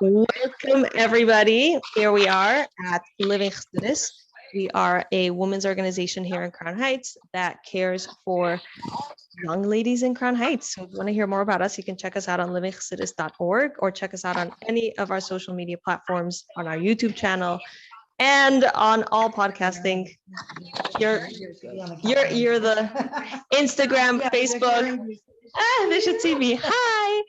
Welcome, everybody. Here we are at Living Chassidus. We are a women's organization here in Crown Heights that cares for young ladies in Crown Heights. So if you want to hear more about us, you can check us out on livingchassidus.org or check us out on any of our social media platforms, on our YouTube channel, and on all podcasting. You're the Instagram, Facebook. They should see me. Hi.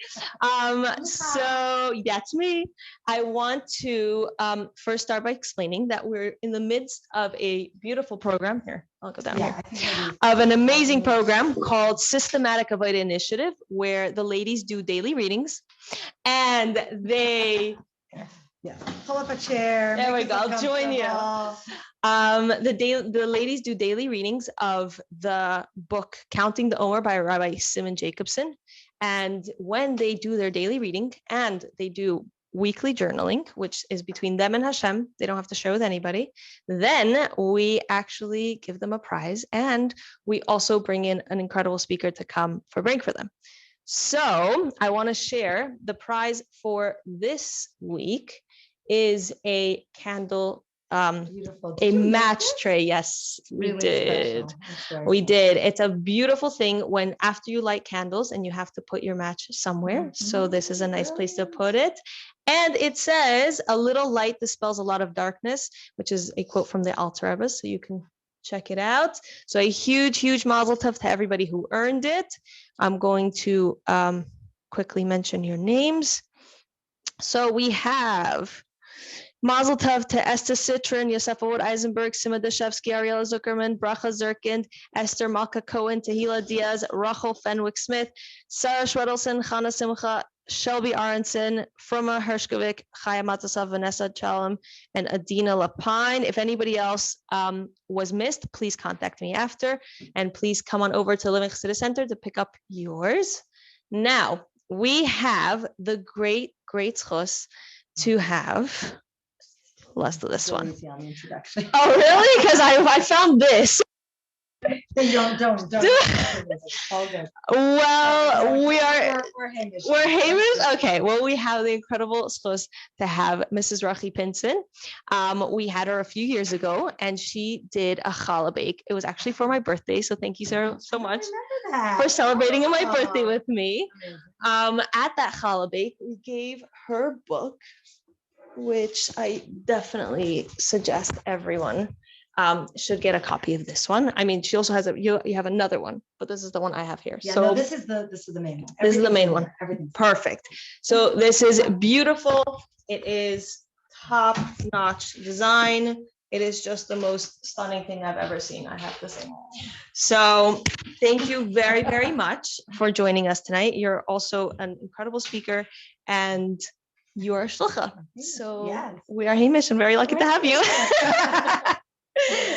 So that's me. I want to first start by explaining that we're in the midst of a beautiful program here. I'll go down here. Of an amazing program called Systematic Avodah Initiative, where the ladies do daily readings, and they. Yeah, pull up a chair. There we go. I'll join you. The ladies do daily readings of the book Counting the Omer by Rabbi Simon Jacobson. And when they do their daily reading and they do weekly journaling, which is between them and Hashem, they don't have to share with anybody, then we actually give them a prize. And we also bring in an incredible speaker to come farbreng for them. So I want to share the prize for this week is a candle, a match tray. Yes, we did. We did. It's a beautiful thing when after you light candles and you have to put your match somewhere. So this is a nice place to put it. And it says, a little light dispels a lot of darkness, which is a quote from the Alter Rebbe. So you can check it out. So a huge mazel tov to everybody who earned it. I'm going to quickly mention your names. So we have Mazel tov to Esther Citron, Yosef Wood Eisenberg, Sima Deshevsky, Ariela Zuckerman, Bracha Zirkind, Esther Malka Cohen, Tehila Diaz, Rachel Fenwick Smith, Sarah Schwedelson, Chana Simcha, Shelby Aronson, Froma Hershkovich, Chaya Matasav, Vanessa Chalem, and Adina Lapine. If anybody else was missed, please contact me after, and please come on over to Living Chassidus Center to pick up yours. Now, we have the great zchus to have. Let's do this one. Oh, really? Because I found this. Don't. All good. Well, we're Hamish. Okay. Well, we have the incredible zchus to have Mrs. Rochie Pinson. We had her a few years ago, and she did a challah bake. It was actually for my birthday, so thank you so much for celebrating my birthday with me. At that challah bake, we gave her book, which I definitely suggest everyone should get a copy of this one. I mean, she also has you have another one, but this is the one I have here. Yeah, so no, this is the main one. This is the main one. Everything perfect. So this is beautiful. It is top-notch design. It is just the most stunning thing I've ever seen, I have to say. So thank you very much for joining us tonight. You're also an incredible speaker, and you are a shlucha. So yes. We are Hamish and very lucky to have you.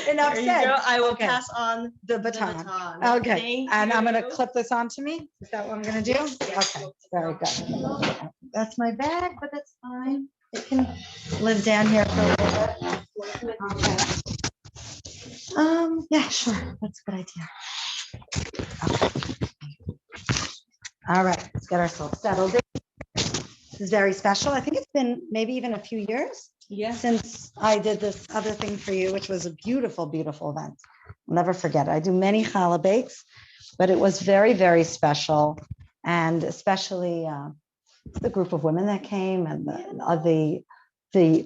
Enough said. I will pass on the baton. Okay. And I'm going to clip this onto me. Is that what I'm going to do? Okay. Very good. That's my bag, but that's fine. It can live down here for a little bit. Okay. Yeah, sure. That's a good idea. Okay. All right. Let's get ourselves settled in. This is very special. I think it's been maybe even a few years since I did this other thing for you, which was a beautiful event. I'll never forget it. I do many challah bakes, but it was very special, and especially the group of women that came and the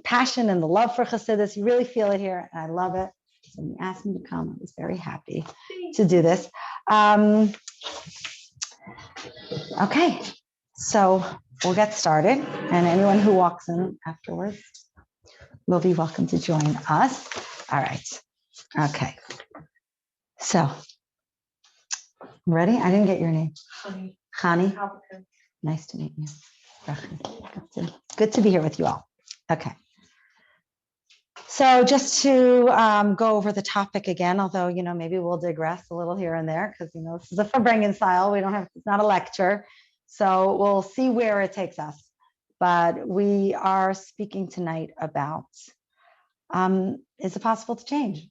passion and the love for Chassidus. You really feel it here, and I love it. So when you asked me to come, I was very happy to do this. Okay, so we'll get started, and anyone who walks in afterwards will be welcome to join us. All right. Okay. So, ready? I didn't get your name. Chani. Nice to meet you. Good to be here with you all. Okay. So just to go over the topic again, although, maybe we'll digress a little here and there because, this is a Farbrengen style. It's not a lecture. So we'll see where it takes us. But we are speaking tonight about, is it possible to change?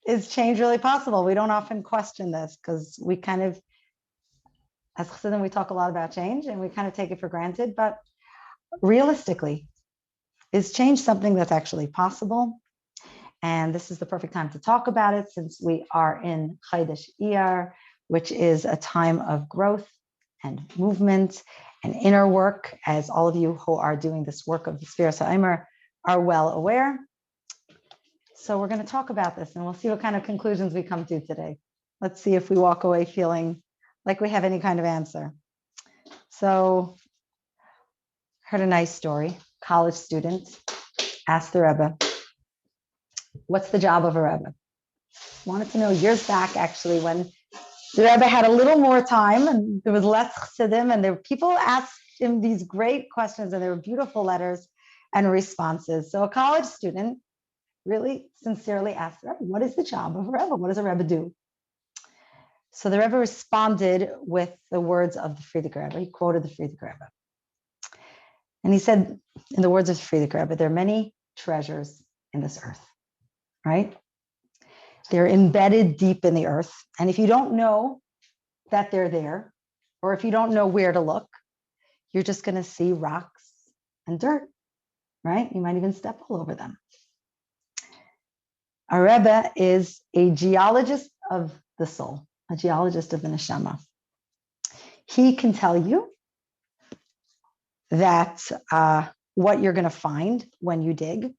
Is change really possible? We don't often question this because we kind of, as Chassidim, we talk a lot about change and we kind of take it for granted. But realistically, is change something that's actually possible? And this is the perfect time to talk about it since we are in Chodesh Iyar, which is a time of growth and movement and inner work, as all of you who are doing this work of the Sefiras HaOmer are well aware. So we're going to talk about this and we'll see what kind of conclusions we come to today. Let's see if we walk away feeling like we have any kind of answer. So heard a nice story. College student asked the Rebbe, what's the job of a Rebbe? Wanted to know years back, actually, when the Rebbe had a little more time and there was less chassidim, and there were people asked him these great questions and there were beautiful letters and responses. So a college student really sincerely asked the Rebbe, what is the job of a Rebbe? What does a Rebbe do? So the Rebbe responded with the words of the Frierdiker Rebbe. He quoted the Frierdiker Rebbe. And he said, in the words of the Frierdiker Rebbe, there are many treasures in this earth, right? They're embedded deep in the earth. And if you don't know that they're there, or if you don't know where to look, you're just going to see rocks and dirt, right? You might even step all over them. A Rebbe is a geologist of the soul, a geologist of the neshama. He can tell you that what you're going to find when you dig,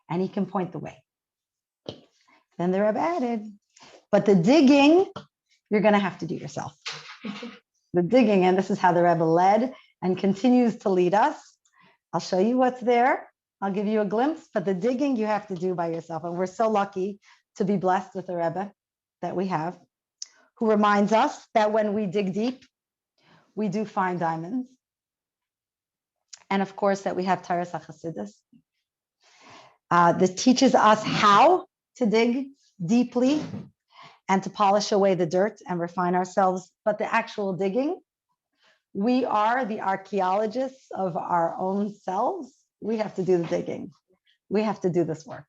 and he can point the way. Then the Rebbe added, but the digging, you're going to have to do yourself. The digging, and this is how the Rebbe led and continues to lead us. I'll show you what's there. I'll give you a glimpse, but the digging you have to do by yourself. And we're so lucky to be blessed with a Rebbe that we have, who reminds us that when we dig deep, we do find diamonds. And of course, that we have Sefiras HaChasidus. This teaches us how to dig deeply and to polish away the dirt and refine ourselves. But the actual digging, we are the archaeologists of our own selves. We have to do the digging. We have to do this work.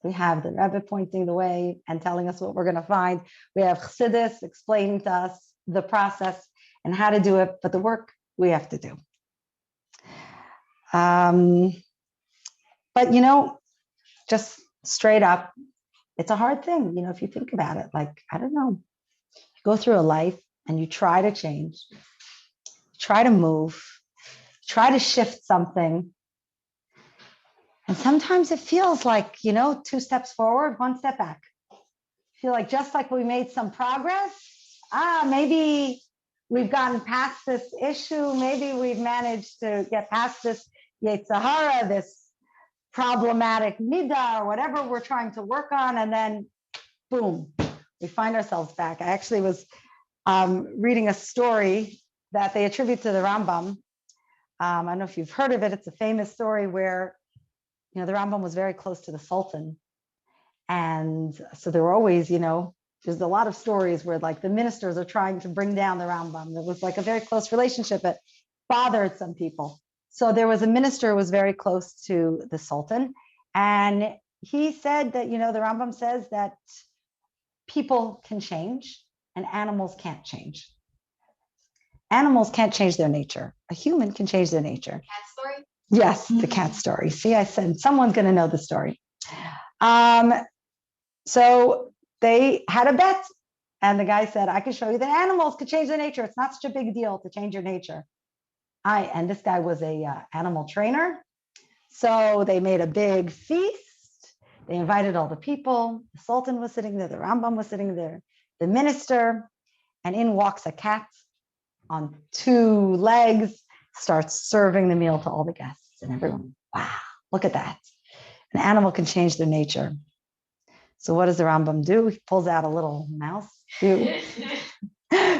We have the Rebbe pointing the way and telling us what we're going to find. We have Chassidus explaining to us the process and how to do it, but the work we have to do. But, just straight up, it's a hard thing, if you think about it. Like, I don't know, you go through a life and you try to change, try to move, try to shift something. And sometimes it feels like, 2 steps forward, 1 step back. Feel like just like we made some progress, maybe we've gotten past this issue. Maybe we've managed to get past this Yetzer Hara, this problematic midah, or whatever we're trying to work on. And then, boom, we find ourselves back. I actually was reading a story that they attribute to the Rambam. I don't know if you've heard of it. It's a famous story where, the Rambam was very close to the Sultan. And so there were always, there's a lot of stories where like the ministers are trying to bring down the Rambam. There was like a very close relationship that bothered some people. So there was a minister who was very close to the Sultan. And he said that, the Rambam says that people can change and animals can't change. Animals can't change their nature. A human can change their nature. Cat story? Yes, the cat story. See, I said someone's going to know the story. So they had a bet. And the guy said, I can show you that animals could change their nature. It's not such a big deal to change your nature. And this guy was a animal trainer. So they made a big feast. They invited all the people. The Sultan was sitting there. The Rambam was sitting there. The minister. And in walks a cat on 2 legs, starts serving the meal to all the guests. And everyone, wow, look at that. An animal can change their nature. So what does the Rambam do? He pulls out a little mouse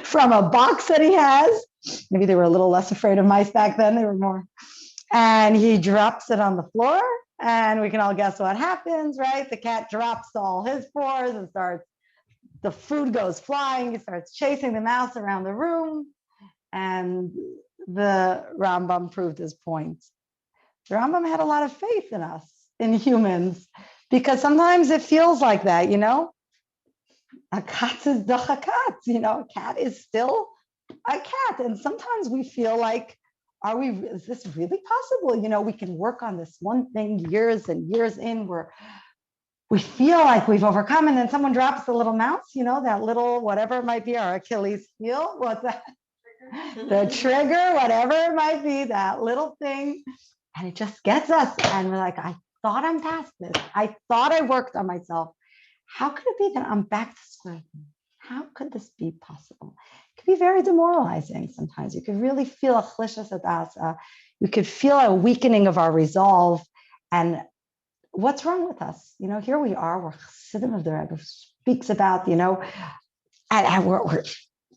from a box that he has. Maybe they were a little less afraid of mice back then. They were more. And he drops it on the floor. And we can all guess what happens, right? The cat drops all his pores and the food goes flying. He starts chasing the mouse around the room. And the Rambam proved his point. The Rambam had a lot of faith in us, in humans, because sometimes it feels like that, A cat is doch a cat, a cat is still a cat. And sometimes we feel like is this really possible? We can work on this one thing years and years in where we feel like we've overcome, and then someone drops the little mouse, that little, whatever it might be, our Achilles heel, what's that? The trigger, whatever it might be, that little thing. And it just gets us. And we're like, I thought I'm past this. I thought I worked on myself. How could it be that I'm back to square one? How could this be possible? It could be very demoralizing sometimes. You could really feel a chlishas adasa. You could feel a weakening of our resolve. And what's wrong with us? Here we are, we're Chassidim of the Rebbe, who speaks about, and we're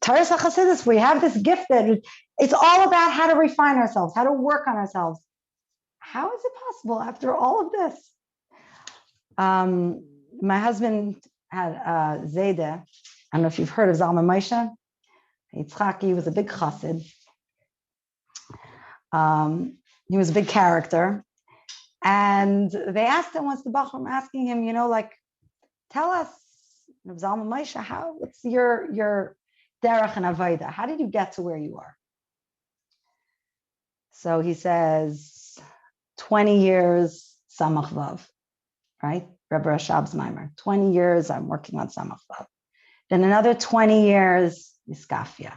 Sefiras HaChassidus, we have this gift that it's all about how to refine ourselves, how to work on ourselves. How is it possible after all of this? My husband had Zayde. I don't know if you've heard of Zalman Moshe. Yitzchaki was a big Hasid. He was a big character. And they asked him, once the Bachram asking him, tell us, Zalman Moshe, what's your derech and avodah? How did you get to where you are? So he says, 20 years Samach Vav, right? Rebbe Rashab's Maimer. 20 years I'm working on Samach Vav. Then another 20 years Iskafia.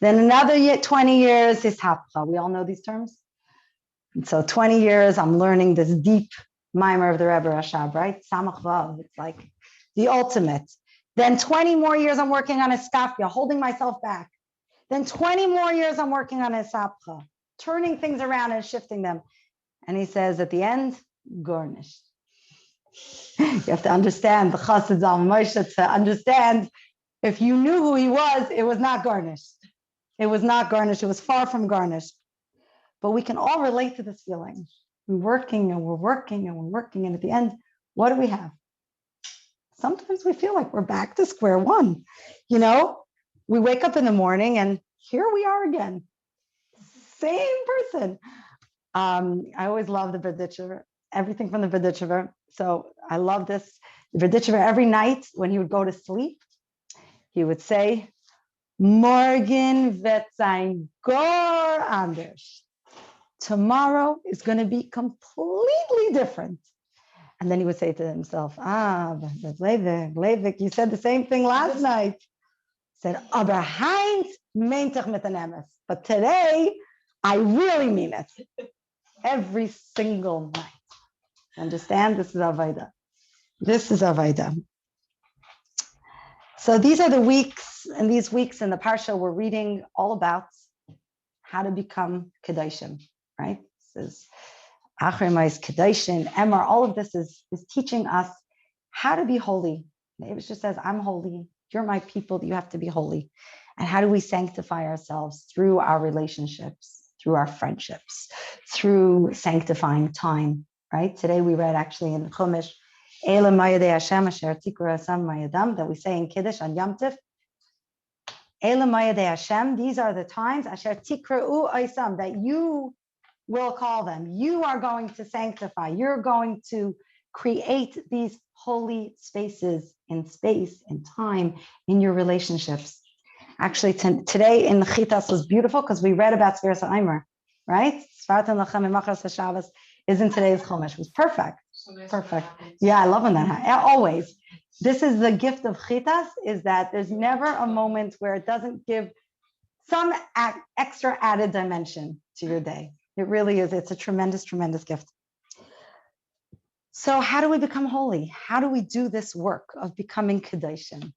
Then another 20 years Ishapcha. We all know these terms. And so 20 years I'm learning this deep Maimer of the Rebbe Rashab, right? Samach Vav. It's like the ultimate. Then 20 more years I'm working on Iskafia, holding myself back. Then 20 more years I'm working on Ishapcha, turning things around and shifting them. And he says at the end, garnished. You have to understand the Chassid Zalman Moshe to understand if you knew who he was, it was not garnished. It was not garnished. It was far from garnished. But we can all relate to this feeling. We're working and we're working and we're working. And at the end, what do we have? Sometimes we feel like we're back to square one. We wake up in the morning and here we are again. Same person. I always love the Berditchever, everything from the Berditchever. So I love this. The Berditchever, every night when he would go to sleep, he would say, Morgen wird sein gar anders. Tomorrow is going to be completely different. And then he would say to himself, Leivik, you said the same thing last night. He said, aber Heinz meint ich mit an emes. But today, I really mean it. Every single night. Understand? This is Avodah. This is Avodah. So these are the weeks, and these weeks in the Parsha we're reading all about how to become Kedoshim, right? This is Achrimais, Kedoshim, Emor, all of this is teaching us how to be holy. It just says, I'm holy. You're my people. You have to be holy. And how do we sanctify ourselves? Through our relationships, through our friendships, through sanctifying time, right? Today we read actually in Chumash, that we say in Kiddush on Yom Tif. These are the times that you will call them. You are going to sanctify. You're going to create these holy spaces in space, in time, in your relationships. Actually, today in the Chitas was beautiful because we read about Sefiras HaOmer, right? Is in today's Chumash. It was perfect. Perfect. Yeah, I love when that happens. Always. This is the gift of Chitas, is that there's never a moment where it doesn't give some extra added dimension to your day. It really is. It's a tremendous, tremendous gift. So how do we become holy? How do we do this work of becoming Kedoshim?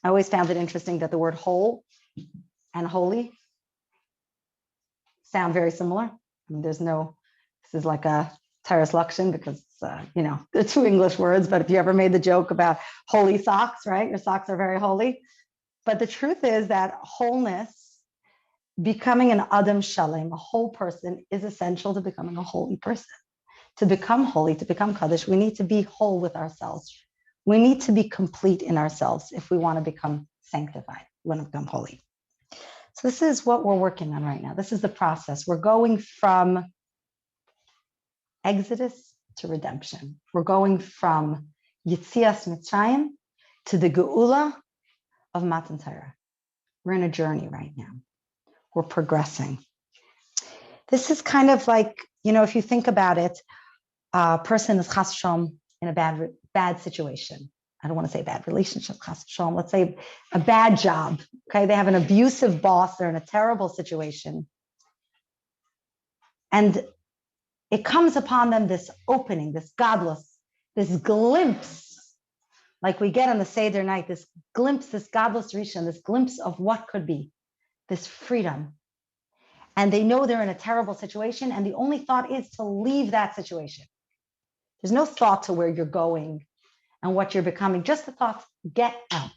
I always found it interesting that the word whole and holy sound very similar. I mean, this is like a Teres Lakshin because, they're two English words, but if you ever made the joke about holy socks, right? Your socks are very holy. But the truth is that wholeness, becoming an Adam Shalem, a whole person, is essential to becoming a holy person. To become holy, to become Kaddish, we need to be whole with ourselves. We need to be complete in ourselves if we want to become sanctified, we want to become holy. So this is what we're working on right now. This is the process. We're going from Exodus to redemption. We're going from Yitzias Mitzrayim to the Geula of Matan Torah. We're in a journey right now. we're progressing. This is kind of like, if you think about it, a person is chas v'shalom in a bad situation. I don't want to say bad relationship, chas v'shalom. Let's say a bad job. Okay, they have an abusive boss. They're in a terrible situation, and it comes upon them this opening, this godless, this glimpse, like we get on the Seder night. This glimpse, this godless rishon, this glimpse of what could be, this freedom. And they know they're in a terrible situation, and the only thought is to leave that situation. There's no thought to where you're going and what you're becoming, just the thought, get out.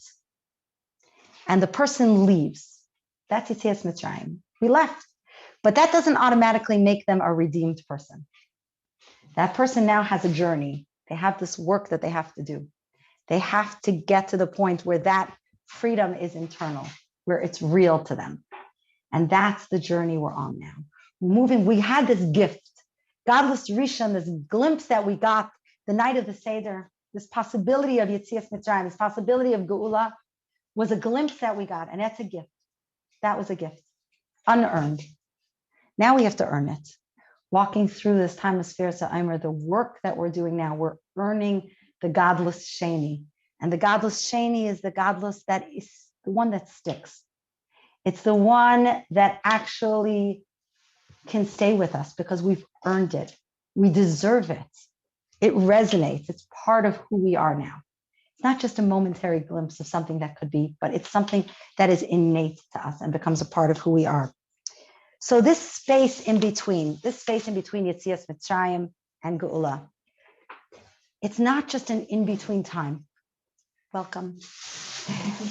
And the person leaves. That's Yetzias Mitzrayim. We left. But that doesn't automatically make them a redeemed person. That person now has a journey. They have this work that they have to do. They have to get to the point where that freedom is internal, where it's real to them. And that's the journey we're on now. We're moving. We had this gift, godless rishon, this glimpse that we got the night of the Seder, this possibility of Yetzias Mitzrayim, this possibility of Geula, was a glimpse that we got. And that's a gift. That was a gift, unearned. Now we have to earn it. Walking through this time of Sefiras HaOmer, the work that we're doing now, we're earning the godless sheni. And the godless sheni is the godless that is the one that sticks. It's the one that actually can stay with us because we've earned it. We deserve it. It resonates. It's part of who we are now. It's not just a momentary glimpse of something that could be, but it's something that is innate to us and becomes a part of who we are. So this space in between Yetzias Mitzrayim and Geula, it's not just an in-between time. Welcome.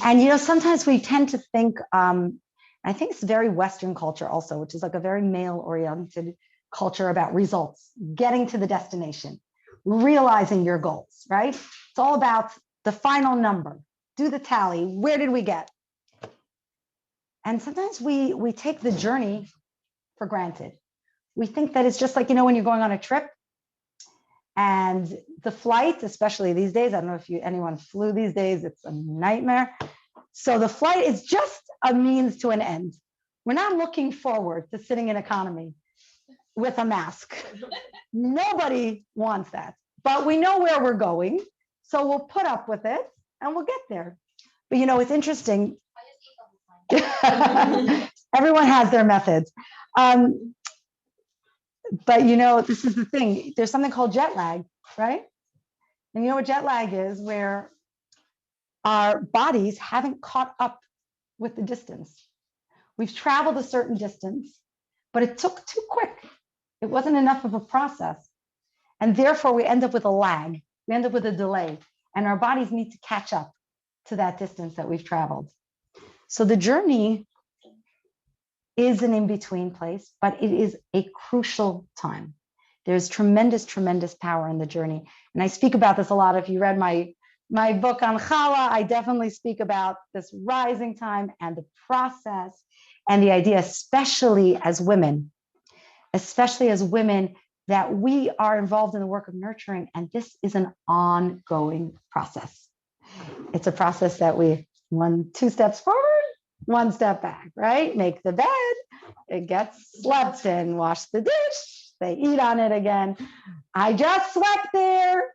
And sometimes we tend to think, I think it's very Western culture also, which is like a very male-oriented culture about results, getting to the destination, realizing your goals, right? It's all about the final number, do the tally, where did we get? And sometimes we take the journey for granted. We think that it's just like, when you're going on a trip and the flight, especially these days, I don't know if anyone flew these days, it's a nightmare. So the flight is just a means to an end. We're not looking forward to sitting in economy with a mask. Nobody wants that, but we know where we're going. So we'll put up with it and we'll get there. But it's interesting. Everyone has their methods. But this is the thing. There's something called jet lag, right? And you know what jet lag is? Where our bodies haven't caught up with the distance. We've traveled a certain distance, but it took too quick. It wasn't enough of a process. And therefore we end up with a lag. We end up with a delay. And our bodies need to catch up to that distance that we've traveled. So the journey is an in-between place, but it is a crucial time. There's tremendous, tremendous power in the journey. And I speak about this a lot. If you read my book on Challah, I definitely speak about this rising time and the process and the idea, especially as women, that we are involved in the work of nurturing. And this is an ongoing process. It's a process that we run 2 steps forward, 1 step back, right? Make the bed, it gets slept in, wash the dish, they eat on it again. I just slept there.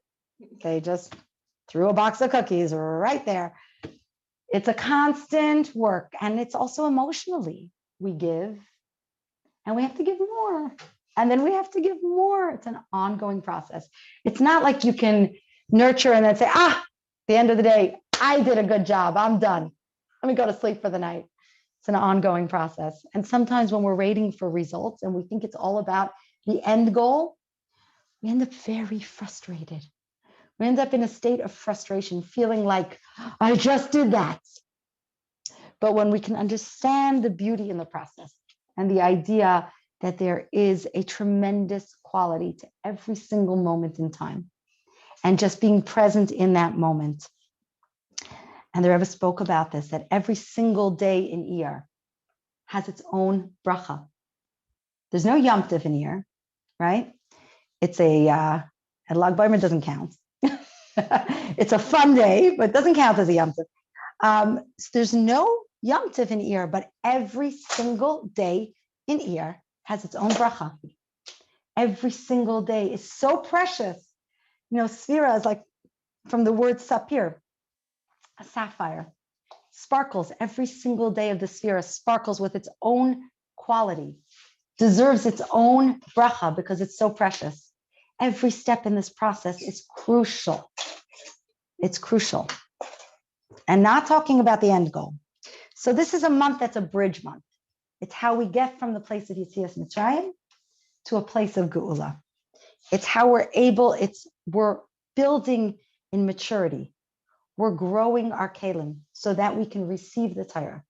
They just threw a box of cookies right there. It's a constant work. And it's also emotionally, we give and we have to give more. And then we have to give more. It's an ongoing process. It's not like you can nurture and then say, at the end of the day, I did a good job. I'm done. Let me go to sleep for the night. It's an ongoing process. And sometimes when we're waiting for results and we think it's all about the end goal, we end up very frustrated. We end up in a state of frustration, feeling like, I just did that. But when we can understand the beauty in the process and the idea that there is a tremendous quality to every single moment in time, and just being present in that moment. And the Rebbe spoke about this, that every single day in Iyar has its own bracha. There's no Yom Tov in Iyar, right? It's and Lag B'Omer doesn't count. It's a fun day, but it doesn't count as a Yom Tov. So there's no Yom Tov in Iyar, but every single day in Iyar has its own bracha. Every single day is so precious. Sefira is like from the word sapir, a sapphire. Sparkles every single day of the Sefira, sparkles with its own quality, deserves its own bracha because it's so precious. Every step in this process is crucial. It's crucial. And not talking about the end goal. So this is a month that's a bridge month. It's how we get from the place of Yetzias Mitzrayim to a place of Geula. It's how we're building in maturity. We're growing our kelim so that we can receive the Torah.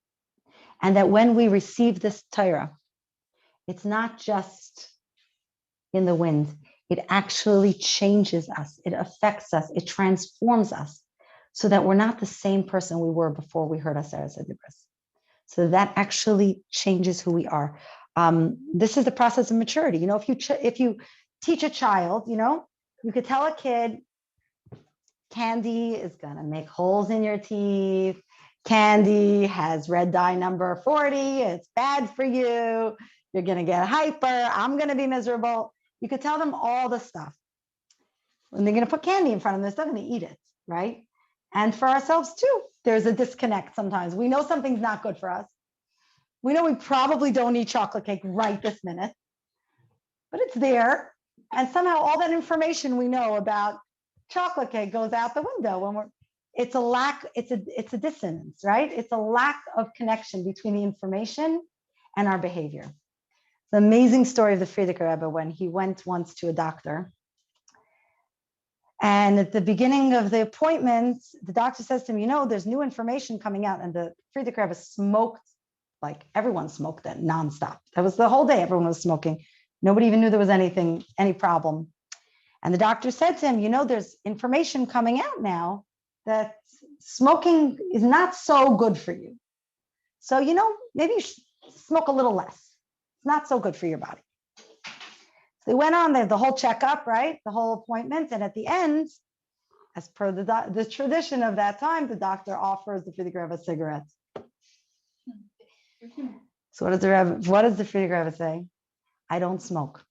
And that when we receive this Torah, it's not just in the wind. It actually changes us. It affects us. It transforms us so that we're not the same person we were before we heard Sefiras HaOmer. So that actually changes who we are. This is the process of maturity. If you teach a child, you could tell a kid, candy is going to make holes in your teeth. Candy has red dye number 40. It's bad for you. You're going to get hyper. I'm going to be miserable. You could tell them all the stuff. When they're going to put candy in front of them, they're still going to eat it, right? And for ourselves too, there's a disconnect sometimes. We know something's not good for us. We know we probably don't need chocolate cake right this minute, but it's there. And somehow all that information we know about chocolate cake goes out the window when it's a lack, it's a dissonance, right? It's a lack of connection between the information and our behavior. The amazing story of the Frierdiker Rebbe when he went once to a doctor. And at the beginning of the appointment, the doctor says to him, there's new information coming out. And the Frierdiker Rebbe smoked, like everyone smoked that nonstop. That was the whole day, everyone was smoking. Nobody even knew there was any problem. And the doctor said to him, there's information coming out now that smoking is not so good for you. So, maybe you should smoke a little less. It's not so good for your body. So they went on the whole checkup, right? The whole appointment. And at the end, as per the tradition of that time, the doctor offers the Frierdiker Rebbe cigarettes. So what does the Frierdiker Rebbe say? I don't smoke.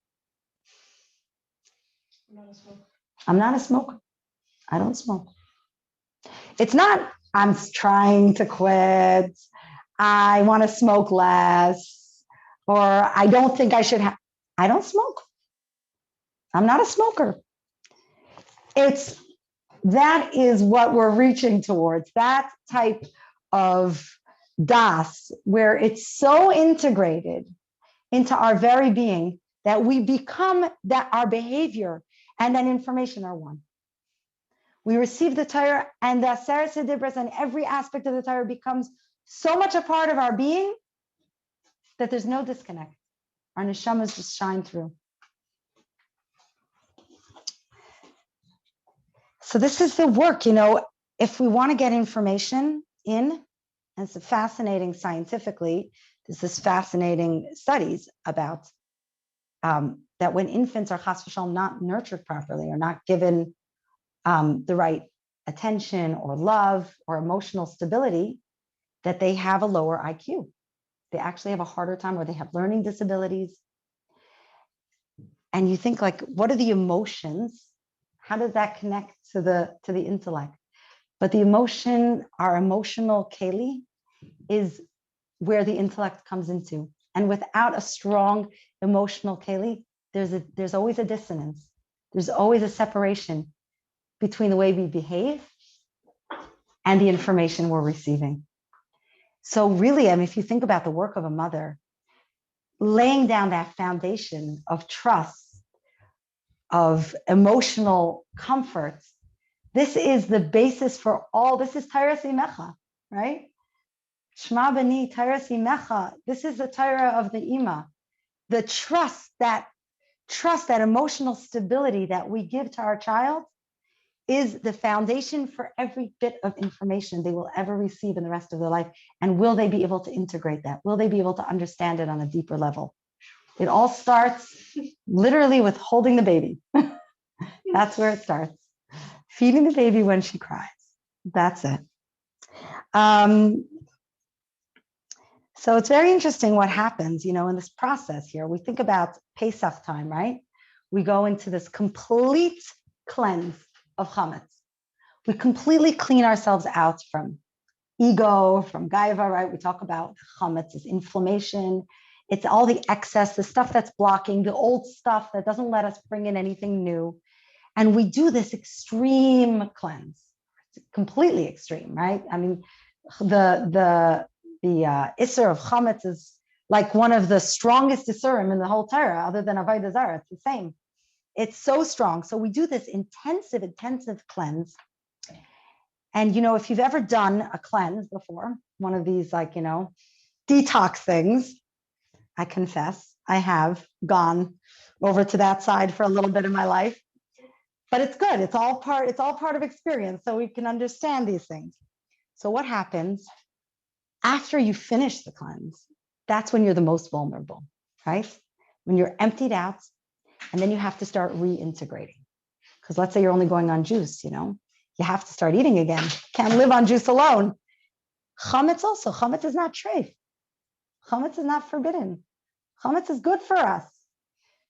I'm not a smoker. I don't smoke. It's not, I'm trying to quit. I want to smoke less. Or I don't think I should have. I don't smoke. I'm not a smoker. That is what we're reaching towards. That type of das, where it's so integrated into our very being that we become that our behavior and that information are one. We receive the Torah and the Sefiras HaOmer and every aspect of the Torah becomes so much a part of our being that there's no disconnect. Our neshamas just shine through. So this is the work, if we want to get information in, and it's fascinating scientifically, there's this fascinating studies about that when infants are chas v'shalom not nurtured properly or not given the right attention or love or emotional stability, that they have a lower IQ. They actually have a harder time, or they have learning disabilities. And you think, like, what are the emotions? How does that connect to the intellect? But the emotion, our emotional keli, is where the intellect comes into. And without a strong emotional keli, there's always a dissonance. There's always a separation between the way we behave and the information we're receiving. So really, if you think about the work of a mother, laying down that foundation of trust, of emotional comfort, this is the basis for all. This is Tairas Imecha, right? Shema Bani Tairas Imecha. This is the Torah of the Ima. The trust, that emotional stability that we give to our child is the foundation for every bit of information they will ever receive in the rest of their life. And will they be able to integrate that? Will they be able to understand it on a deeper level? It all starts literally with holding the baby. That's where it starts. Feeding the baby when she cries. That's it. So it's very interesting what happens, in this process here. We think about Pesach time, right? We go into this complete cleanse of chametz. We completely clean ourselves out from ego, from gaiva, right? We talk about chametz is inflammation. It's all the excess, the stuff that's blocking, the old stuff that doesn't let us bring in anything new. And we do this extreme cleanse. It's completely extreme, right? I mean, the Isser of chametz is like one of the strongest Isserim in the whole Torah, other than Avodah Zarah. It's the same. It's so strong. So we do this intensive cleanse. And, if you've ever done a cleanse before, one of these, detox things, I confess, I have gone over to that side for a little bit in my life, but it's good. It's all part of experience. So we can understand these things. So what happens after you finish the cleanse? That's when you're the most vulnerable, right? When you're emptied out, and then you have to start reintegrating. Because let's say you're only going on juice, you have to start eating again. Can't live on juice alone. Chametz also. Chametz is not treif. Chametz is not forbidden. Chametz is good for us.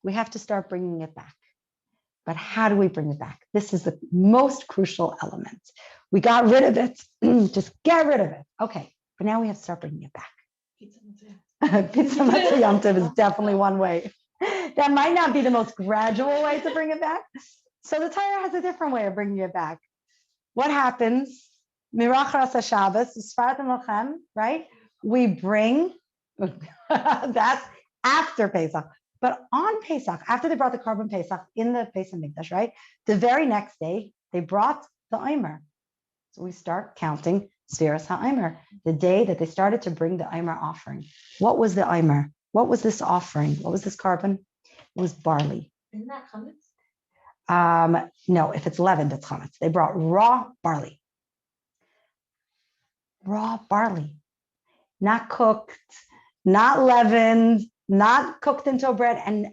We have to start bringing it back. But how do we bring it back? This is the most crucial element. We got rid of it. Just get rid of it. Okay, but now we have to start bringing it back. Pizza Matzah Yom Tov is definitely one way. That might not be the most gradual way to bring it back. So the Torah has a different way of bringing it back. What happens? Mirachras HaShabbos, Sfarat Lachem, right? We bring, that's after Pesach. But on Pesach, after they brought the Korban Pesach in the Beis Hamikdash, right? The very next day, they brought the Omer. So we start counting Sefiras HaOmer, the day that they started to bring the Omer offering. What was the Omer? What was this offering? What was this korban? It was barley. Isn't that chametz? No, if it's leavened, it's chametz. They brought raw barley. Raw barley. Not cooked, not leavened, not cooked into bread. And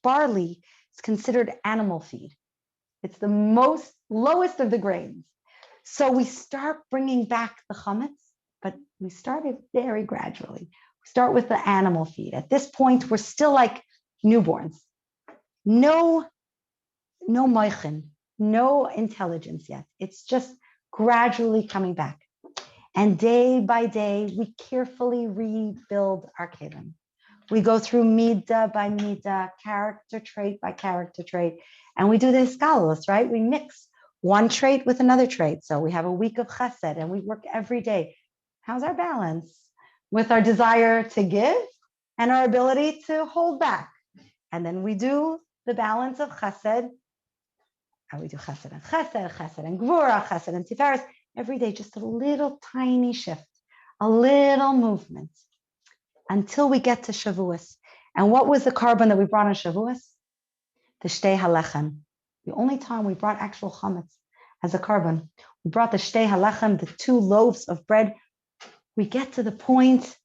barley is considered animal feed. It's the lowest of the grains. So we start bringing back the chametz, but we started very gradually. We start with the animal feed. At this point, we're still like newborns. No moichin, no intelligence yet. It's just gradually coming back. And day by day, we carefully rebuild our kelim. We go through midah by midah, character trait by character trait, and we do the iskalos, right? We mix one trait with another trait. So we have a week of chesed, and we work every day. How's our balance with our desire to give and our ability to hold back? And then we do the balance of chesed. And we do chesed and gvura, chesed and tiferes. Every day, just a little tiny shift, a little movement, until we get to Shavuos. And what was the korban that we brought on Shavuos? The shtei halechem. The only time we brought actual chametz as a korban. We brought the shtei halechem, the 2 loaves of bread. We get to the point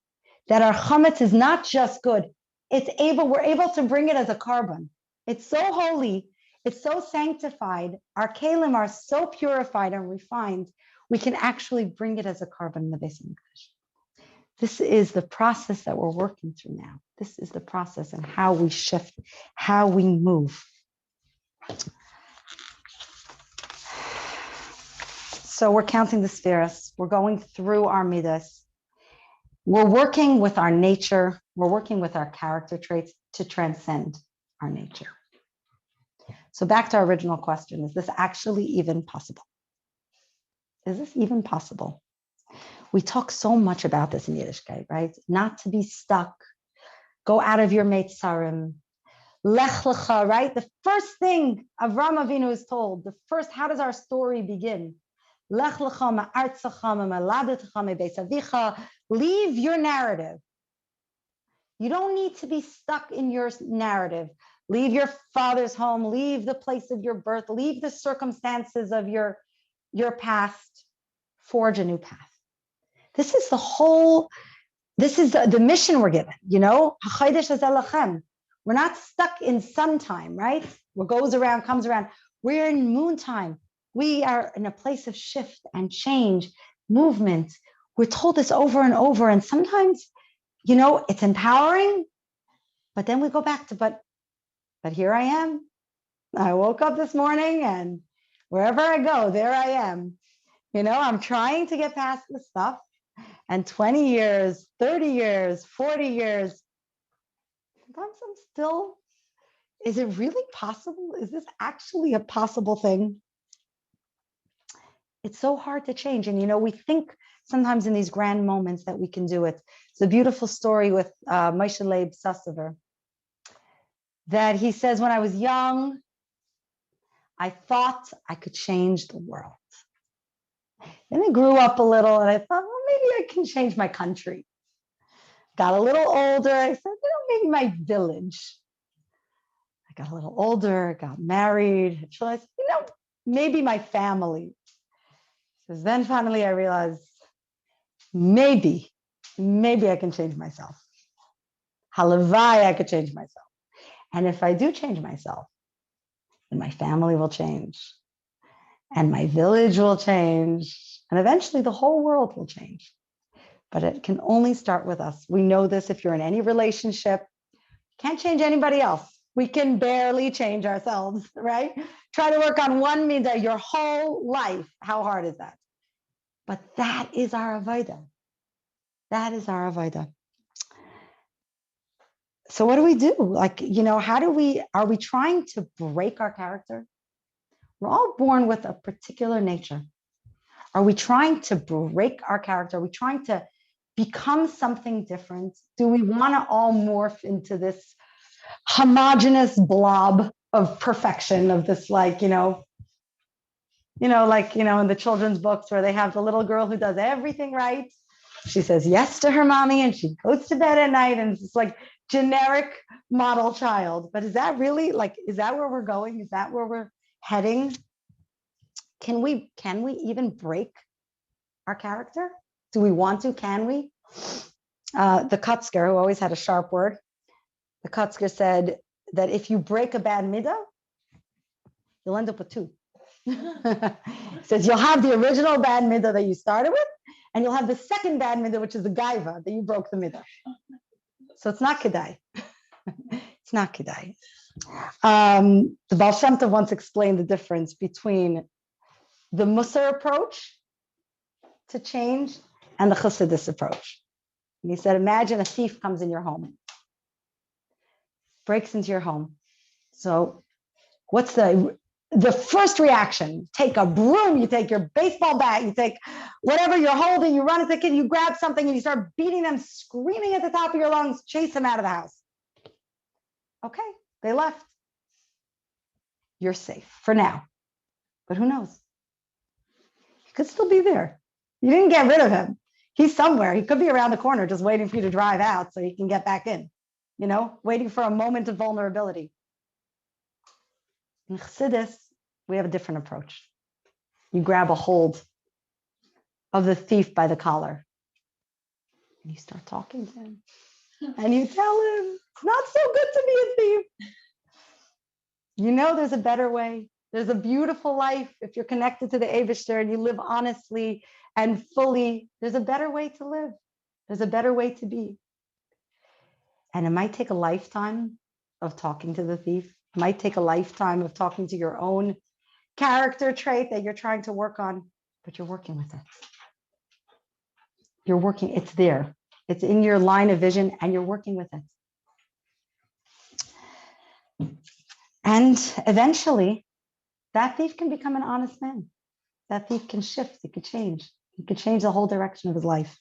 that our chametz is not just good. We're able to bring it as a korban. It's so holy. It's so sanctified. Our kelim are so purified and refined. We can actually bring it as a korban in the Beis Hamikdash. This is the process that we're working through now. This is the process and how we shift, how we move. So we're counting the Sefiras. We're going through our midas. We're working with our nature. We're working with our character traits to transcend our nature. So back to our original question, is this actually even possible? Is this even possible? We talk so much about this in Yiddishkeit, right? Not to be stuck. Go out of your meitzarim. Lech lecha, right? The first thing Avram Avinu is told, how does our story begin? Lech lecha ma'artzacha ma'maladetecha mebeis avicha. Leave your narrative. You don't need to be stuck in your narrative. Leave your father's home. Leave the place of your birth. Leave the circumstances of your past. Forge a new path. This is the mission we're given, We're not stuck in sun time, right? What goes around, comes around. We're in moon time. We are in a place of shift and change, movement. We're told this over and over. And sometimes, it's empowering, but then we go back to, but here I am. I woke up this morning and wherever I go, there I am. I'm trying to get past this stuff. And 20 years, 30 years, 40 years, sometimes I'm still, is it really possible? Is this actually a possible thing? It's so hard to change. And, we think sometimes in these grand moments that we can do it. It's a beautiful story with Moshe Leib Sassover, that he says, when I was young, I thought I could change the world. Then I grew up a little and I thought, well, maybe I can change my country. Got a little older. I said, maybe my village. I got a little older, got married. I said, maybe my family. Because then finally I realized, maybe I can change myself. Halavai, I could change myself. And if I do change myself, then my family will change. And my village will change. And eventually the whole world will change. But it can only start with us. We know this if you're in any relationship. Can't change anybody else. We can barely change ourselves, right? Try to work on one midah your whole life. How hard is that? But that is our avodah. That is our avodah. So what do we do? Are we trying to break our character? We're all born with a particular nature. Are we trying to break our character? Are we trying to become something different? Do we want to all morph into this homogeneous blob of perfection, of this in the children's books where they have the little girl who does everything right. She says yes to her mommy and she goes to bed at night and it's like generic model child. But is that really is that where we're going? Is that where we're heading? Can we even break our character? Do we want to? Can we? The Kutzker, who always had a sharp word, the Kutzker said that if you break a bad midah, you'll end up with two. He says you'll have the original bad midah that you started with, and you'll have the second bad midah, which is the gaiva, that you broke the midah. So it's not kedai. It's not kedai. The Baal Shem Tov once explained the difference between the Musar approach to change and the Chassidus approach. And he said, imagine a thief comes in your home, breaks into your home. So what's the first reaction? Take a broom, you take your baseball bat, you take whatever you're holding, you run at the kid, you grab something and you start beating them, screaming at the top of your lungs, chase them out of the house. Okay, they left. You're safe for now. But who knows? He could still be there. You didn't get rid of him. He's somewhere. He could be around the corner just waiting for you to drive out so he can get back in, waiting for a moment of vulnerability. In Chassidus, we have a different approach. You grab a hold of the thief by the collar and you start talking to him and you tell him, it's not so good to be a thief. There's a better way. There's a beautiful life if you're connected to the Eivishter and you live honestly and fully. There's a better way to live. There's a better way to be. And it might take a lifetime of talking to the thief. It might take a lifetime of talking to your own character trait that you're trying to work on, but you're working with it. You're working, it's there. It's in your line of vision and you're working with it. And eventually, that thief can become an honest man. That thief can shift, he could change. He could change the whole direction of his life.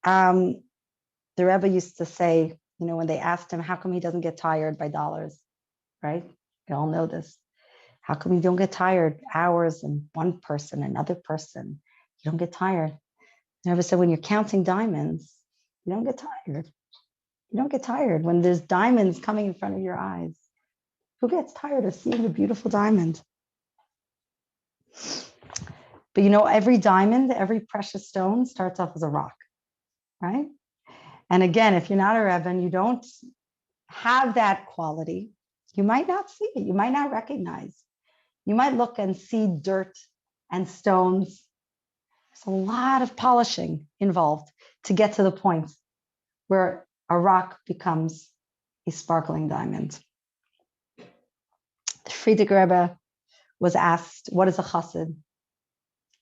The Rebbe used to say, when they asked him, how come he doesn't get tired by dollars, right? We all know this. How come you don't get tired? Hours and one person, another person. You don't get tired. The Rebbe said, when you're counting diamonds, you don't get tired. You don't get tired when there's diamonds coming in front of your eyes. Who gets tired of seeing a beautiful diamond? But every diamond, every precious stone starts off as a rock, right? And again, if you're not a Rebbe and you don't have that quality, you might not see it. You might not recognize. You might look and see dirt and stones There's a lot of polishing involved to get to the point where a rock becomes a sparkling diamond. The Frierdiker Rebbe was asked, what is a Hasid?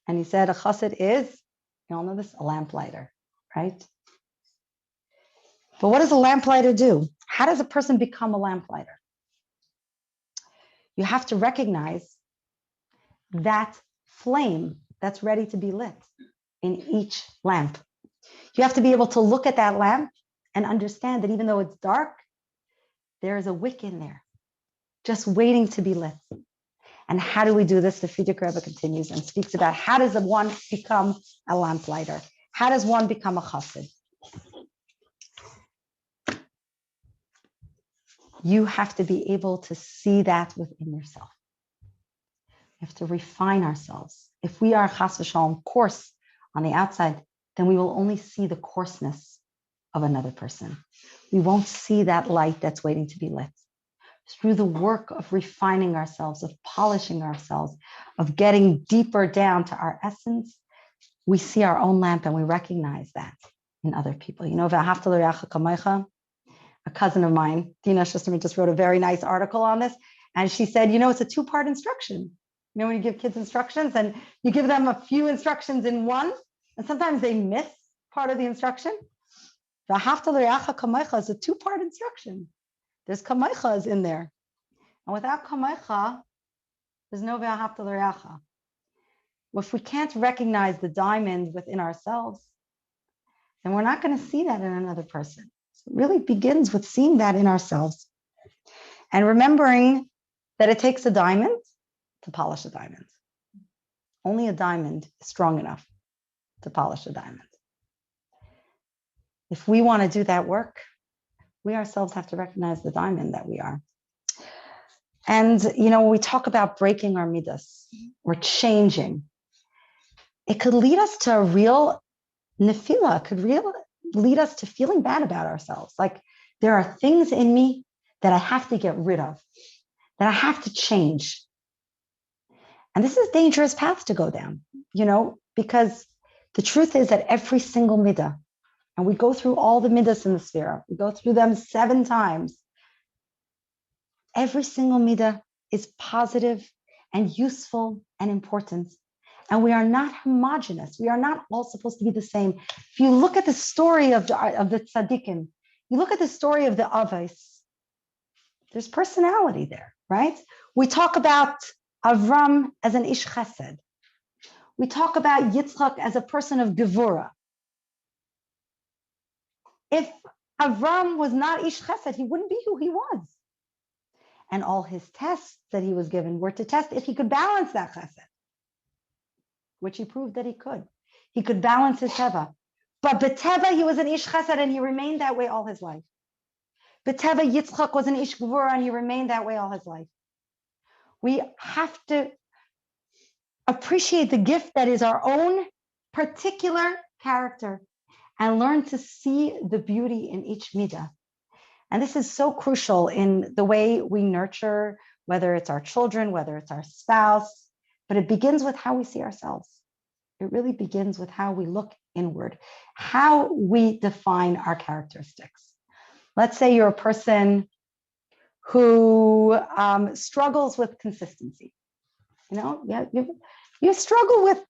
And he said, a Hasid is, you all know this, a lamplighter, right? But what does a lamplighter do? How does a person become a lamplighter? You have to recognize that flame that's ready to be lit in each lamp. You have to be able to look at that lamp and understand that even though it's dark, there is a wick in there, just waiting to be lit. And how do we do this? The Frierdiker Rebbe continues and speaks about how does one become a lamplighter? How does one become a chassid? You have to be able to see that within yourself. We have to refine ourselves. If we are chas v'shalom coarse on the outside, then we will only see the coarseness of another person. We won't see that light that's waiting to be lit. Through the work of refining ourselves, of polishing ourselves, of getting deeper down to our essence, we see our own lamp and we recognize that in other people. You know, v'ahavta l'reacha kamocha, a cousin of mine, Dina Schusterman, just wrote a very nice article on this. And she said, you know, it's a two-part instruction. You know, when you give kids instructions and you give them a few instructions in one, and sometimes they miss part of the instruction. V'ahavta l'reacha kamocha is a two-part instruction. There's kamochas in there. And without kamocha, there's no v'ahavta l'reacha. If we can't recognize the diamond within ourselves, then we're not going to see that in another person. So it really begins with seeing that in ourselves and remembering that it takes a diamond to polish a diamond. Only a diamond is strong enough to polish a diamond. If we want to do that work, we ourselves have to recognize the diamond that we are. And, you know, when we talk about breaking our midas or changing, it could lead us to a real nefila, lead us to feeling bad about ourselves. Like there are things in me that I have to get rid of, that I have to change. And this is a dangerous path to go down, you know, because the truth is that every single midah, and we go through all the midas in the Sefira, we go through them 7 times. Every single midah is positive and useful and important. And we are not homogenous. We are not all supposed to be the same. If you look at the story of the tzaddikim, you look at the story of the avos, there's personality there, right? We talk about Avram as an ish chesed. We talk about Yitzchak as a person of gevura. If Avram was not ish chesed, he wouldn't be who he was. And all his tests that he was given were to test if he could balance that chesed, which he proved that he could. He could balance his teva. But b'teva, he was an ish chesed and he remained that way all his life. B'teva, Yitzchak was an ish gevura and he remained that way all his life. We have to appreciate the gift that is our own particular character and learn to see the beauty in each midah. And this is so crucial in the way we nurture, whether it's our children, whether it's our spouse, but it begins with how we see ourselves. It really begins with how we look inward, how we define our characteristics. Let's say you're a person who struggles with consistency. You know, yeah, you struggle with,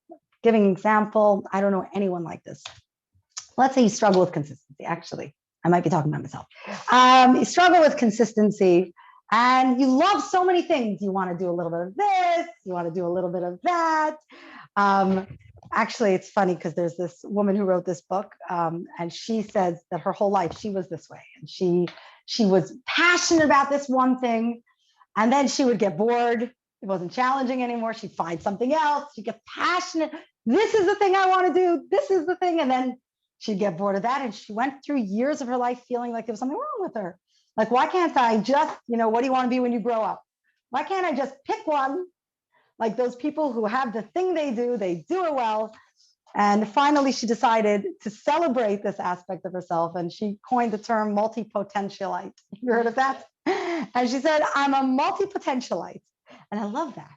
giving an example, I don't know anyone like this. Let's say you struggle with consistency. Actually, I might be talking about myself. You struggle with consistency and you love so many things. You want to do a little bit of this, you want to do a little bit of that. Actually, it's funny because there's this woman who wrote this book and she says that her whole life she was this way. And she was passionate about this one thing and then she would get bored. It wasn't challenging anymore. She'd find something else. She'd get passionate. This is the thing I want to do. This is the thing. And then she'd get bored of that. And she went through years of her life feeling like there was something wrong with her. Like, why can't I just, you know, what do you want to be when you grow up? Why can't I just pick one? Like those people who have the thing they do it well. And finally, she decided to celebrate this aspect of herself. And she coined the term multi-potentialite. You heard of that? And she said, I'm a multi-potentialite. And I love that.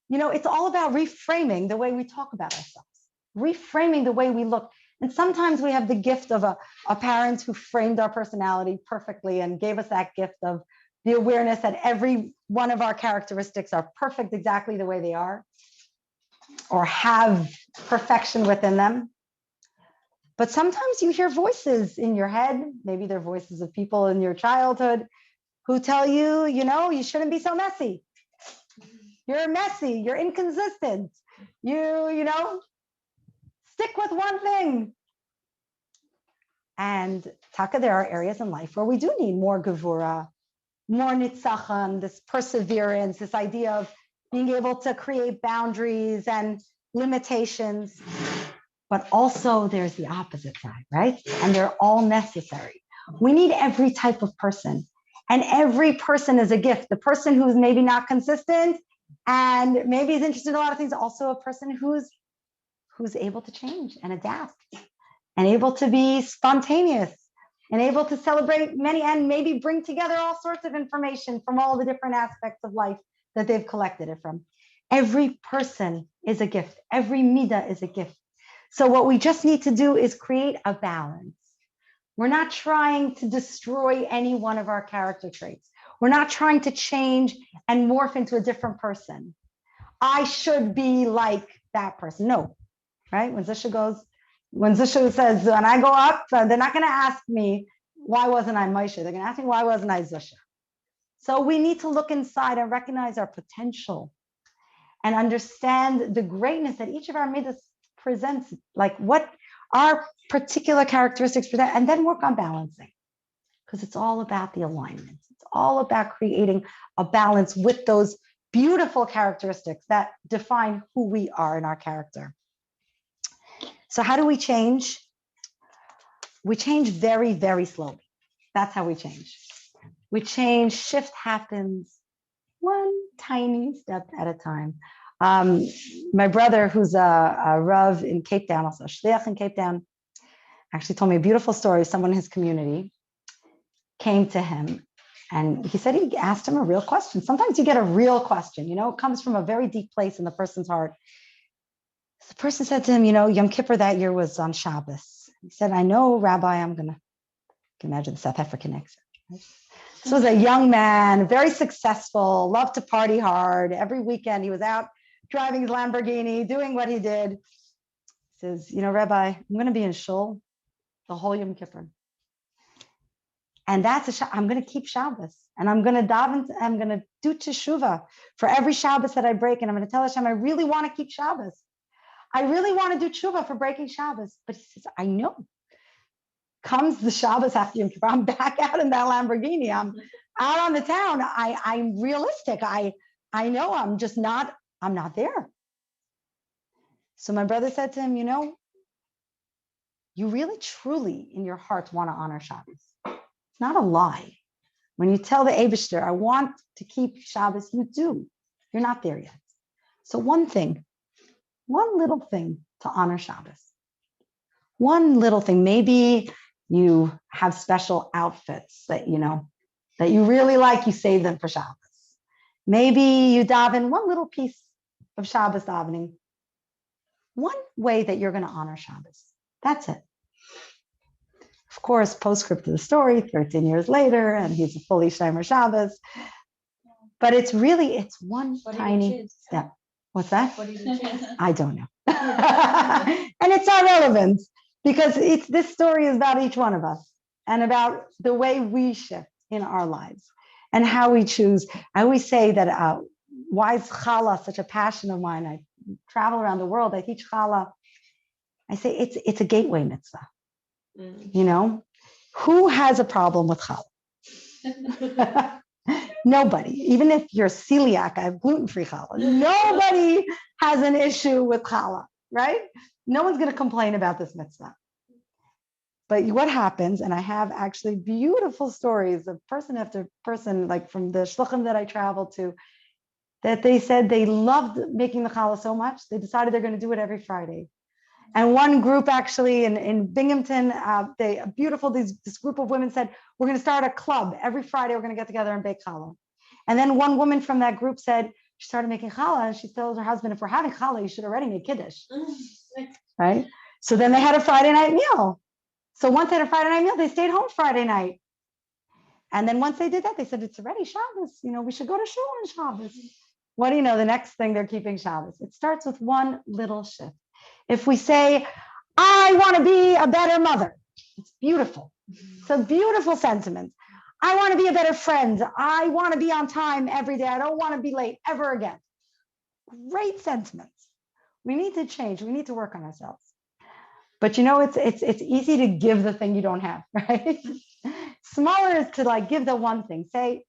You know, it's all about reframing the way we talk about ourselves. reframing the way we look. And sometimes we have the gift of a parent who framed our personality perfectly and gave us that gift of the awareness that every one of our characteristics are perfect exactly the way they are, or have perfection within them. But sometimes you hear voices in your head, maybe they're voices of people in your childhood who tell you, you shouldn't be so messy. You're messy, you're inconsistent. Stick with one thing. And Taka, there are areas in life where we do need more gevura, more nitzachon, this perseverance, this idea of being able to create boundaries and limitations. But also there's the opposite side, right? And they're all necessary. We need every type of person. And every person is a gift. The person who's maybe not consistent and maybe is interested in a lot of things, also a person who's able to change and adapt and able to be spontaneous and able to celebrate many and maybe bring together all sorts of information from all the different aspects of life that they've collected it from. Every person is a gift. Every midah is a gift. So what we just need to do is create a balance. We're not trying to destroy any one of our character traits. We're not trying to change and morph into a different person. I should be like that person. No, right? When Zusha says, when I go up, they're not going to ask me, why wasn't I Moshe? They're going to ask me, why wasn't I Zusha? So we need to look inside and recognize our potential and understand the greatness that each of our midas presents, like what our particular characteristics present, and then work on balancing, because it's all about the alignment. It's all about creating a balance with those beautiful characteristics that define who we are in our character. So how do we change? We change very, very slowly. That's how we change. We change, shift happens one tiny step at a time. My brother, who's a Rav in Cape Town, also a Shliach in Cape Town, actually told me a beautiful story. Someone in his community came to him and he said he asked him a real question. Sometimes you get a real question, it comes from a very deep place in the person's heart. The person said to him, Yom Kippur that year was on Shabbos. He said, I know, Rabbi, I can imagine the South African accent. Right? This was a young man, very successful, loved to party hard. Every weekend he was out driving his Lamborghini, doing what he did. He says, Rabbi, I'm going to be in Shul the whole Yom Kippur. And I'm going to keep Shabbos. And I'm going to daven, I'm going to do teshuvah for every Shabbos that I break. And I'm going to tell Hashem, I really want to keep Shabbos. I really want to do teshuvah for breaking Shabbos. But he says, I know. Comes the Shabbos after Yom Kippur, I'm back out in that Lamborghini. I'm out on the town. I'm realistic. I know I'm not there. So my brother said to him, you really truly in your heart want to honor Shabbos. It's not a lie. When you tell the Eibishter, I want to keep Shabbos, you do. You're not there yet. So one little thing to honor Shabbos. One little thing, maybe you have special outfits that you really like, you save them for Shabbos. Maybe you daven one little piece of Shabbos davening. One way that you're going to honor Shabbos. That's it. Of course, postscript to the story, 13 years later, and he's a fully Shomer Shabbos. But it's one tiny step. What's that? What do you do? I don't know. And it's not relevant because this story is about each one of us and about the way we shift in our lives and how we choose. I always say that why is challah such a passion of mine? I travel around the world. I teach challah. I say it's a gateway mitzvah. Who has a problem with challah? Nobody. Even if you're celiac, I have gluten-free challah. Nobody has an issue with challah, right? No one's going to complain about this mitzvah. But what happens, and I have actually beautiful stories of person after person, like from the shluchim that I traveled to, that they said they loved making the challah so much, they decided they're going to do it every Friday. And one group actually in Binghamton, this group of women said, we're going to start a club. Every Friday, we're going to get together and bake challah. And then one woman from that group said, she started making challah, and she told her husband, if we're having challah, you should already make kiddush. right? So then they had a Friday night meal. So once they had a Friday night meal, they stayed home Friday night. And then once they did that, they said, it's already Shabbos. We should go to shul on Shabbos. What do you know? The next thing they're keeping Shabbos. It starts with one little shift. If we say, I want to be a better mother, it's beautiful. It's a beautiful sentiment. I want to be a better friend. I want to be on time every day. I don't want to be late ever again. Great sentiments. We need to change. We need to work on ourselves. But it's easy to give the thing you don't have, right? Smaller is to give the one thing. Say,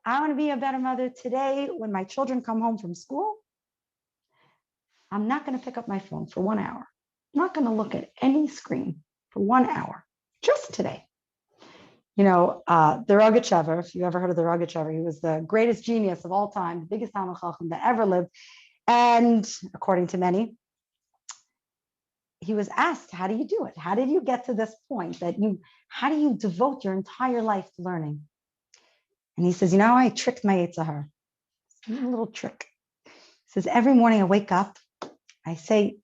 I want to be a better mother today. When my children come home from school, I'm not going to pick up my phone for 1 hour. I'm not going to look at any screen for 1 hour, just today. The Rochie, if you ever heard of the Rochie, he was the greatest genius of all time, the biggest Talmid Chacham that ever lived. And according to many, he was asked, how do you do it? How did you get to this point how do you devote your entire life to learning? And he says, I tricked my Yetzer Hara. A little trick. He says, every morning I wake up, I say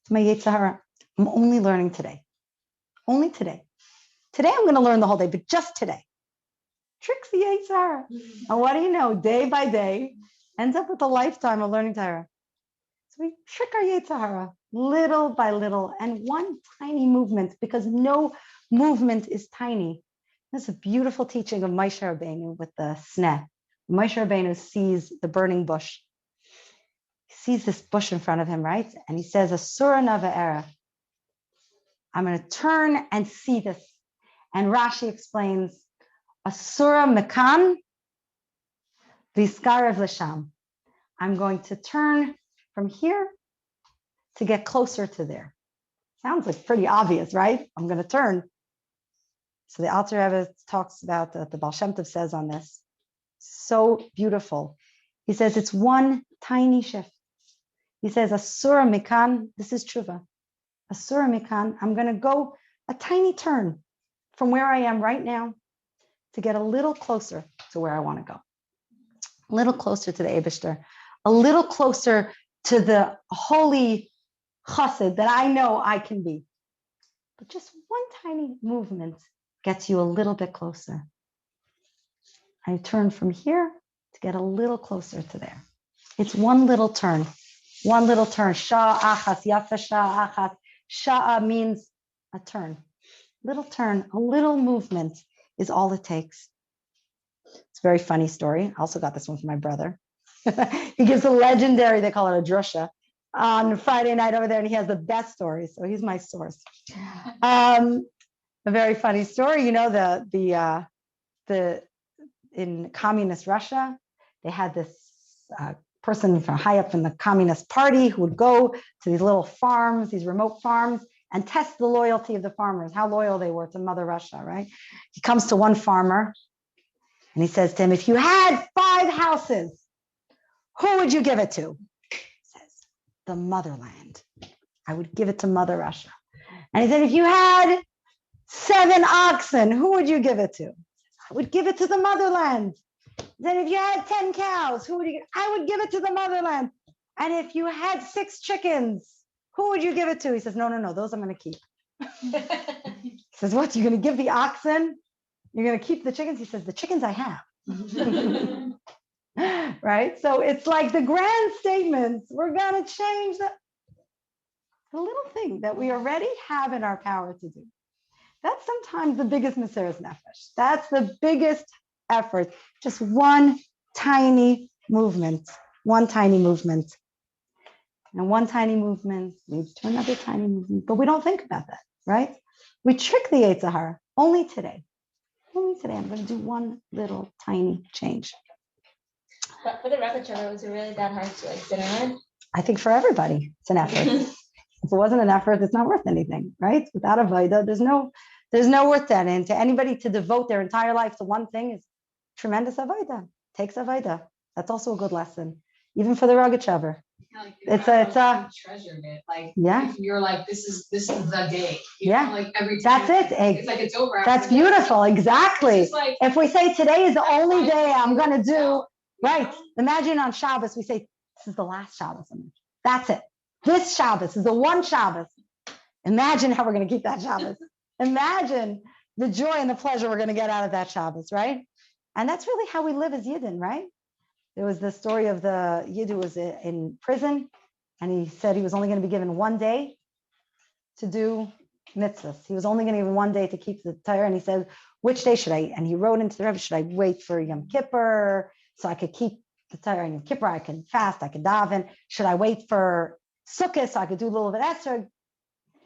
to my Yetzer Hara, I'm only learning today. Only today. Today I'm going to learn the whole day, but just today. Tricks the Yetzer Hara. And what do you know? Day by day, ends up with a lifetime of learning Torah. So we trick our Yetzer Hara little by little, and one tiny movement, because no movement is tiny. There's a beautiful teaching of Moshe Rabbeinu with the sneh. Moshe Rabbeinu sees the burning bush. He sees this bush in front of him, right? And he says, Asura Nava'era. I'm going to turn and see this. And Rashi explains, Asura Mekan Viskarev Lasham. I'm going to turn from here to get closer to there. Sounds like pretty obvious, right? I'm going to turn. So the Alter Rebbe talks about the Baal Shem Tov says on this. So beautiful. He says it's one tiny shift. He says, Asura Mikan, this is Tshuva. Asura Mikan, I'm going to go a tiny turn from where I am right now to get a little closer to where I want to go. A little closer to the Eibishter, a little closer to the holy Hasid that I know I can be. But just one tiny movement gets you a little bit closer. I turn from here to get a little closer to there. It's one little turn. One little turn. Sha'a achas, yafa sha'a achas. Sha'a means a turn. Little turn, a little movement is all it takes. It's a very funny story. I also got this one from my brother. He gives a legendary, they call it a drusha, on Friday night over there, and he has the best stories. So he's my source. A very funny story. In communist Russia, they had this person from high up in the Communist Party who would go to these little farms, these remote farms, and test the loyalty of the farmers, how loyal they were to Mother Russia, right? He comes to one farmer and he says to him, if you had 5 houses, who would you give it to? He says, the motherland. I would give it to Mother Russia. And he said, if you had 7 oxen, who would you give it to? I would give it to the motherland. Then if you had 10 cows, who would you give? I would give it to the motherland. And if you had 6 chickens, who would you give it to? He says, no, those I'm going to keep. He says, what, you're going to give the oxen? You're going to keep the chickens? He says, the chickens I have. Right? So it's like the grand statements. We're going to change the little thing that we already have in our power to do. That's sometimes the biggest Mesiras Nefesh. That's the biggest effort. Just one tiny movement. One tiny movement. And one tiny movement leads to another tiny movement. But we don't think about that, right? We trick the Yetzer Hara. Only today. Only today I'm going to do one little tiny change. But for the Rochie, was it really that hard to sit around? I think for everybody, it's an effort. If it wasn't an effort, it's not worth anything, right? Without avodah, there's no worth that. And to anybody to devote their entire life to one thing is tremendous avodah. Takes avodah. That's also a good lesson, even for the Rochie. It's a treasured it. Like, yeah. If you're like, this is the day. Yeah. Like every time. That's it. It's like it's over. That's beautiful. Exactly. Like, if we say today is the only day I'm going to do, right. Imagine on Shabbos, we say, this is the last Shabbos. That's it. This Shabbos is the one Shabbos. Imagine how we're going to keep that Shabbos. Imagine the joy and the pleasure we're going to get out of that Shabbos, right? And that's really how we live as Yidden, right? There was the story of the Yid who was in prison, and he said he was only going to be given one day to do mitzvahs. He was only going to give one day to keep the Torah, and he said, which day should I? And he wrote into the Rebbe, should I wait for Yom Kippur so I could keep the Torah on Yom Kippur? I can fast, I can daven. Should I wait for Sukkot so I could do a little bit extra?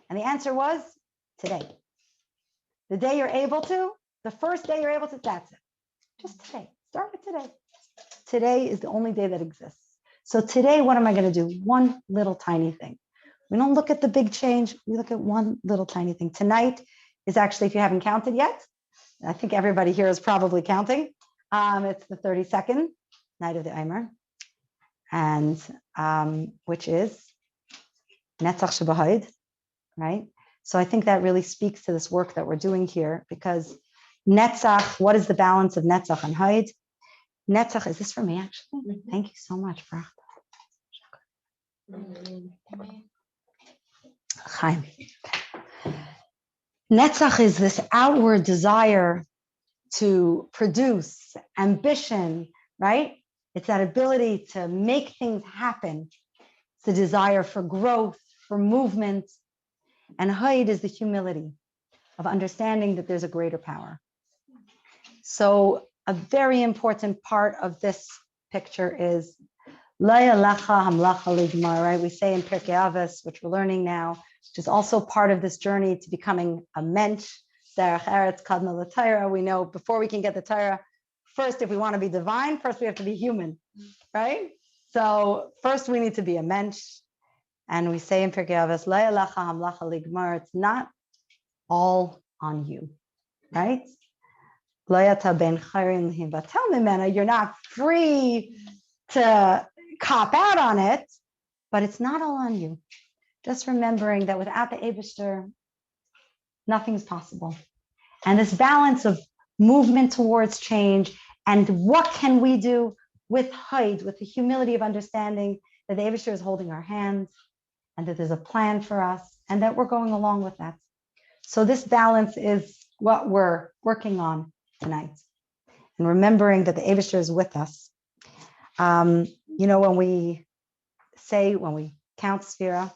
And the answer was today. The day you're able to, the first day you're able to, that's it. Just today. Start with today. Today is the only day that exists. So today, what am I going to do? One little tiny thing. We don't look at the big change. We look at one little tiny thing. Tonight is actually, if you haven't counted yet, I think everybody here is probably counting. It's the 32nd night of the Omer, and which is Netzach Shebahid, right? So I think that really speaks to this work that we're doing here, because Netzach, what is the balance of Netzach and Haid? Netzach, is this for me actually? Mhm. Thank you so much, Brach. Chaim. Netzach is this outward desire to produce, ambition, right? It's that ability to make things happen. It's the desire for growth, for movement. And Haid is the humility of understanding that there's a greater power. So a very important part of this picture is right? We say in Pirkei Avos, which we're learning now, which is also part of this journey to becoming a mensch. Derech Eretz Kadma L'Torah. We know before we can get the Torah, first, if we want to be divine, first we have to be human, right? So first we need to be a mensch. And we say in Pirkei Avos, it's not all on you, right? But tell me, you're not free to cop out on it, but it's not all on you. Just remembering that without the Eibishter, nothing's possible. And this balance of movement towards change, and what can we do with Haid, with the humility of understanding that the Eibishter is holding our hands, and that there's a plan for us, and that we're going along with that. So this balance is what we're working on tonight. And remembering that the Eibishter is with us. When we count Sefira,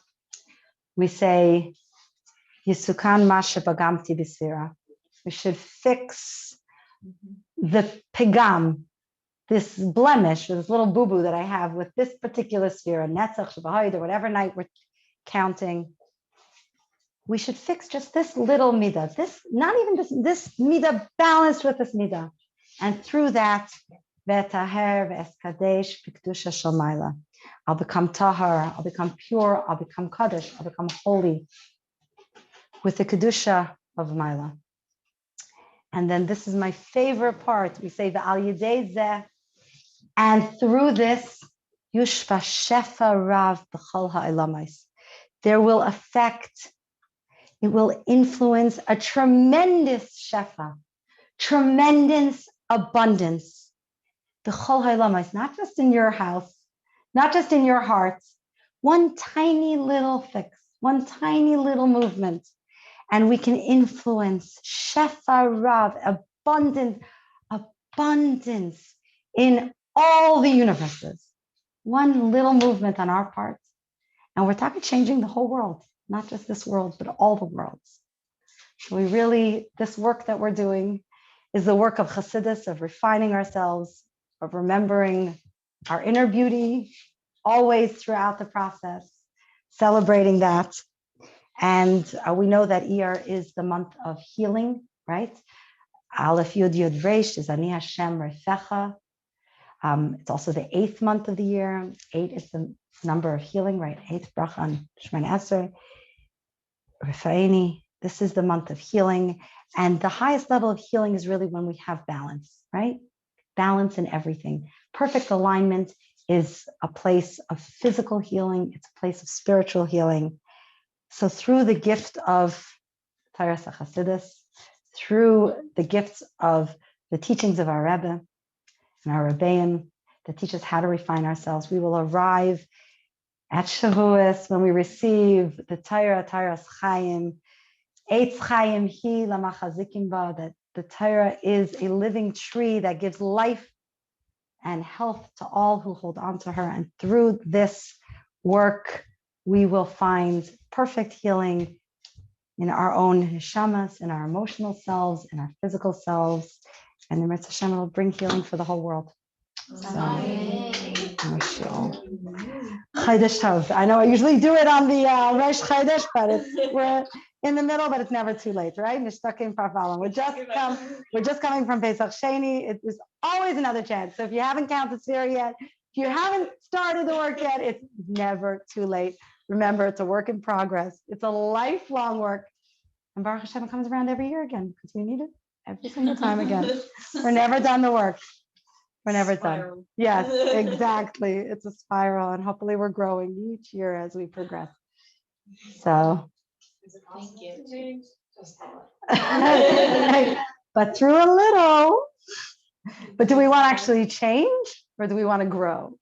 we say, Yisukan Masha Bagamti B'Sefira. We should fix the pigam, this blemish, this little boo-boo that I have with this particular Sefira, Netzach Shebahid, or whatever night we're counting. We should fix just this little midah, this midah balanced with this midah. And through that, V'etaher v'eskadesh b'kedusha shel Maila. I'll become tahar, I'll become pure, I'll become kaddish, I'll become holy with the kedusha of Maila. And then this is my favorite part. We say V'al yedei zeh, and through this, yushva shefa rav b'chol ha'olamos. There will affect, it will influence a tremendous shefa, tremendous abundance. B'chol ha'olamos, not just in your house, not just in your heart, one tiny little fix, one tiny little movement, and we can influence shefa rav, abundance in all the universes. One little movement on our part, and we're talking changing the whole world, not just this world, but all the worlds. So this work that we're doing is the work of Chassidus, of refining ourselves, of remembering our inner beauty always throughout the process, celebrating that. And we know that Iyar is the month of healing, right? Aleph Yud Yud Reish is Ani Hashem Refecha. It's also the 8th month of the year. 8 is the number of healing, right? 8th bracha on Shemini Esrei. Refaini. This is the month of healing. And the highest level of healing is really when we have balance, right? Balance in everything. Perfect alignment is a place of physical healing. It's a place of spiritual healing. So through the gift of Sefiras HaChasidus, through the gifts of the teachings of our Rebbe and our Rebbeim that teach us how to refine ourselves, we will arrive at Shavuos, when we receive the Torah's Chaim, Eitz Chaim Hi Lamachazikim Ba, that the Torah is a living tree that gives life and health to all who hold on to her. And through this work, we will find perfect healing in our own neshamas, in our emotional selves, in our physical selves. And the Mitzvah Hashem will bring healing for the whole world. So, Chodesh Tov. I know I usually do it on the Rosh Chodesh, but we're in the middle, but it's never too late, right? Nishtakim Farvalam. We're just coming from Pesach Sheni. It is always another chance. So if you haven't counted Sefira yet, if you haven't started the work yet, it's never too late. Remember, it's a work in progress. It's a lifelong work. And Baruch Hashem, it comes around every year again because we need it every single time again. We're never done the work. We're never done. Yes, exactly. It's a spiral, and hopefully we're growing each year as we progress. So, Thank you. but through a little. But do we want to actually change, or do we want to grow?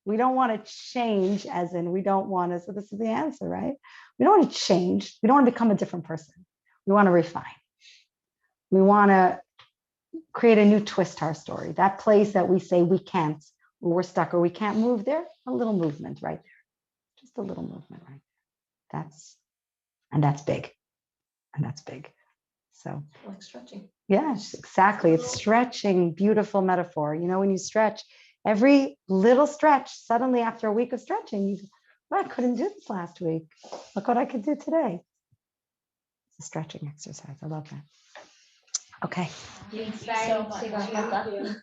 We don't want to change, as in we don't want to. So this is the answer, right? We don't want to change. We don't want to become a different person. We want to refine. We want to create a new twist to our story. That place that we say we can't, or we're stuck, or we can't move there, a little movement right there. Just a little movement right there. That's big. And that's big. So Like stretching. yes, exactly. It's stretching, beautiful metaphor. You know, when you stretch, every little stretch, suddenly after a week of stretching, you well, I couldn't do this last week. Look what I could do today. It's a stretching exercise. I love that. Okay. Thank you so much.